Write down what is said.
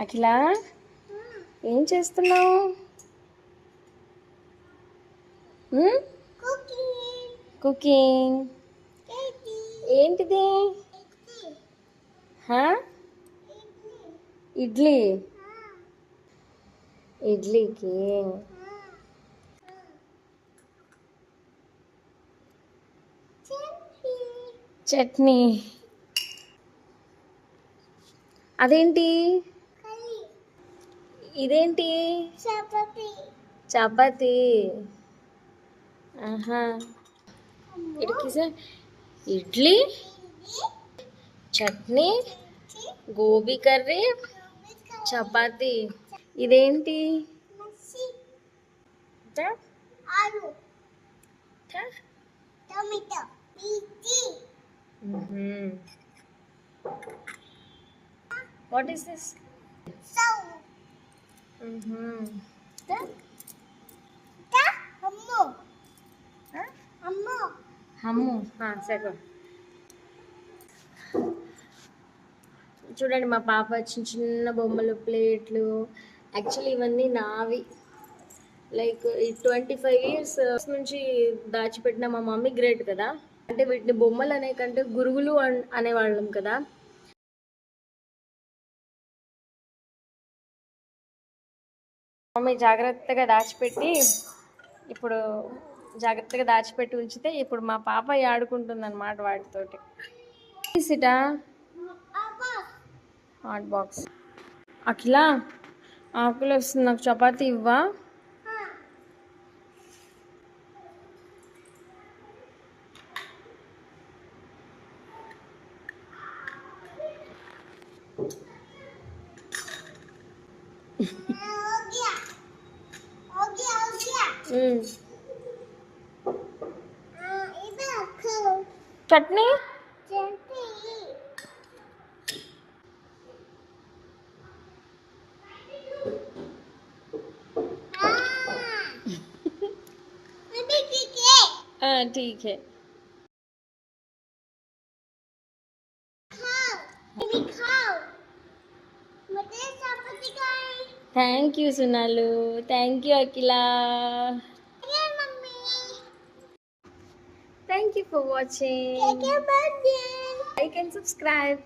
అఖిల ఏం చేస్తున్నావు? కుకింగ్. ఏంటిది? ఇడ్లీ. ఇడ్లీకి చట్నీ. అదేంటి? ఇదేంటి? చపాతి. ఆహా. ఇడ్లీ, చట్నీ, గోబీ కర్రీ, చపాతి. ఇదేంటి? What is this? హమ్ము. సరే. చూడండి మా పాప చిన్న చిన్న బొమ్మలు, ప్లేట్లు. యాక్చువల్లీ ఇవన్నీ నావి. లైక్ 25 years నుంచి దాచిపెట్టిన మా మమ్మీ గ్రేట్ కదా. అంటే వీటిని బొమ్మలు అనే కంటే గురుగులు అనేవాళ్ళం కదా. మమ్మీ జాగ్రత్తగా దాచిపెట్టి ఉంచితే ఇప్పుడు మా పాప ఆడుకుంటుంది అన్నమాట వాటితోటి. సిటా హాట్ బాక్స్. అఖిల ఆకులు వస్తుంది, నాకు చపాతీ ఇవ్వా? చట్నీ. ठीक है. Thank you Sunalu. Thank you Akila. Thank you for watching. Like and subscribe.